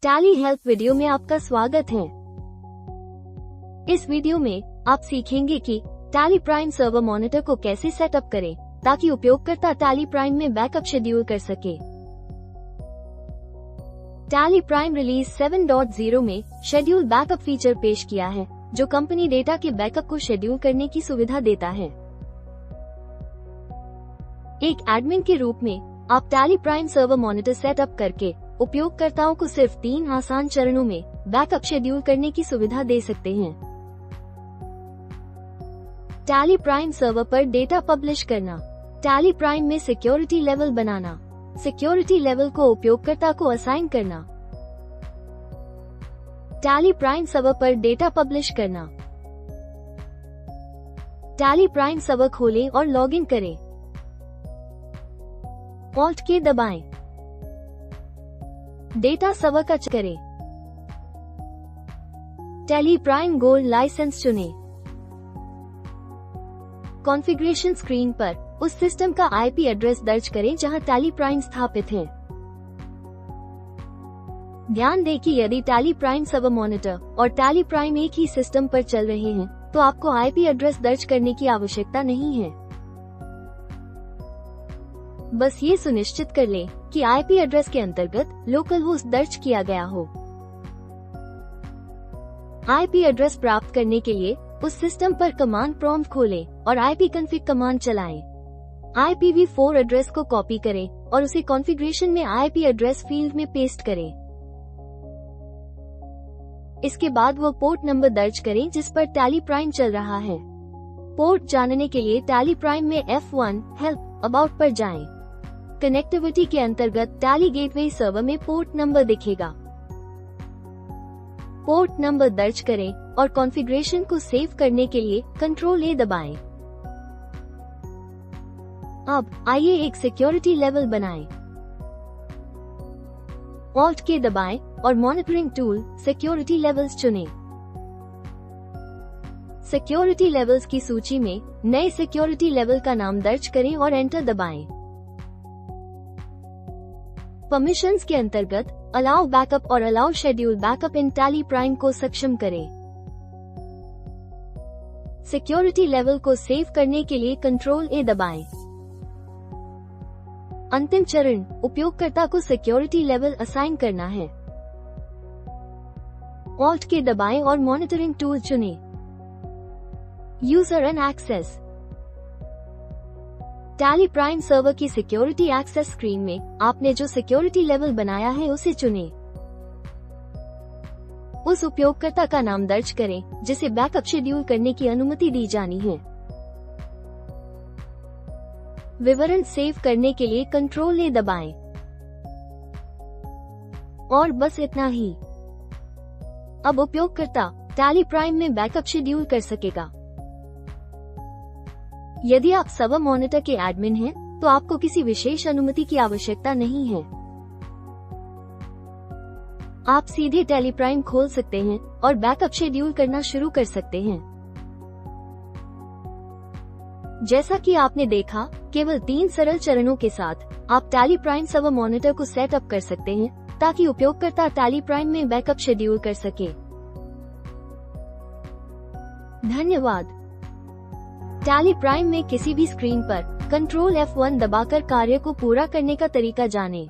Tally help video में आपका स्वागत है। इस वीडियो में आप सीखेंगे कि टैली प्राइम सर्वर मॉनिटर को कैसे सेटअप करें ताकि उपयोगकर्ता टैली प्राइम में बैकअप शेड्यूल कर सके। टैली प्राइम रिलीज 7.0 में शेड्यूल बैकअप फीचर पेश किया है, जो कंपनी डेटा के बैकअप को शेड्यूल करने की सुविधा देता है। एक एडमिन के रूप में आप tally Prime server monitor setup करके उपयोगकर्ताओं को सिर्फ 3 आसान चरणों में बैकअप शेड्यूल करने की सुविधा दे सकते हैं। टैली प्राइम सर्वर पर डेटा पब्लिश करना, टैली प्राइम में सिक्योरिटी लेवल बनाना, सिक्योरिटी लेवल को उपयोगकर्ता को असाइन करना, टैली प्राइम सर्वर पर डेटा पब्लिश करना। टैली प्राइम सर्वर खोलें और लॉगिन करें। ऑल्ट की दबाएं। डेटा सर्वर का करें। टैली प्राइम गोल्ड लाइसेंस चुनें। कॉन्फ़िगरेशन स्क्रीन पर उस सिस्टम का आईपी एड्रेस दर्ज करें जहां टैली प्राइम स्थापित है। ध्यान दें कि यदि टैली प्राइम सर्वर मॉनिटर और टैली प्राइम एक ही सिस्टम पर चल रहे हैं, तो आपको आईपी एड्रेस दर्ज करने की आवश्यकता नहीं है। बस ये सुनिश्चित कर लें कि आईपी एड्रेस के अंतर्गत लोकल होस्ट दर्ज किया गया हो। आईपी एड्रेस प्राप्त करने के लिए उस सिस्टम पर कमांड प्रॉम्प्ट खोलें और ipconfig कमांड चलाएं। IPv4 एड्रेस को कॉपी करें और उसे कॉन्फ़िगरेशन में आईपी एड्रेस फील्ड में पेस्ट करें। इसके बाद वो पोर्ट नंबर दर्ज करें जिस पर टैली प्राइम चल रहा है। पोर्ट जानने के लिए टैली प्राइम में F1 हेल्प अबाउट पर जाएं। कनेक्टिविटी के अंतर्गत टैली गेटवे सर्वर में पोर्ट नंबर दिखेगा। पोर्ट नंबर दर्ज करें और कॉन्फ़िगरेशन को सेव करने के लिए Ctrl+A दबाएं। अब आइए एक सिक्योरिटी लेवल बनाएं। ऑल्ट की दबाएं और मॉनिटरिंग टूल सिक्योरिटी लेवल्स चुनें। सिक्योरिटी लेवल्स की सूची में नए सिक्योरिटी लेवल का नाम दर्ज करें और एंटर दबाएं। परमिशंस के अंतर्गत अलाउ बैकअप और अलाउ शेड्यूल बैकअप इन टैली प्राइम को सक्षम करें। सिक्योरिटी लेवल को सेव करने के लिए Ctrl+A दबाएं। अंतिम चरण उपयोगकर्ता को सिक्योरिटी लेवल असाइन करना है। ऑल्ट की दबाएं और मॉनिटरिंग टूल चुनें। User and access. Tally Prime server की सिक्योरिटी एक्सेस स्क्रीन में आपने जो सिक्योरिटी लेवल बनाया है उसे चुनें। उस उपयोगकर्ता का नाम दर्ज करें जिसे बैकअप शेड्यूल करने की अनुमति दी जानी है। विवरण सेव करने के लिए Ctrl+A दबाएं। और बस इतना ही। अब उपयोगकर्ता टैली प्राइम में बैकअप शेड्यूल कर सकेगा। यदि आप सर्वर मॉनिटर के एडमिन हैं, तो आपको किसी विशेष अनुमति की आवश्यकता नहीं है। आप सीधे टैली प्राइम खोल सकते हैं और बैकअप शेड्यूल करना शुरू कर सकते हैं। जैसा कि आपने देखा, केवल 3 सरल चरणों के साथ आप टैली प्राइम सर्वर मॉनिटर को सेटअप कर सकते हैं ताकि उपयोगकर्ता टैली प्राइम में बैकअप शेड्यूल कर सके। धन्यवाद। टैली प्राइम में किसी भी स्क्रीन पर Ctrl+F1 दबाकर कार्य को पूरा करने का तरीका जानें।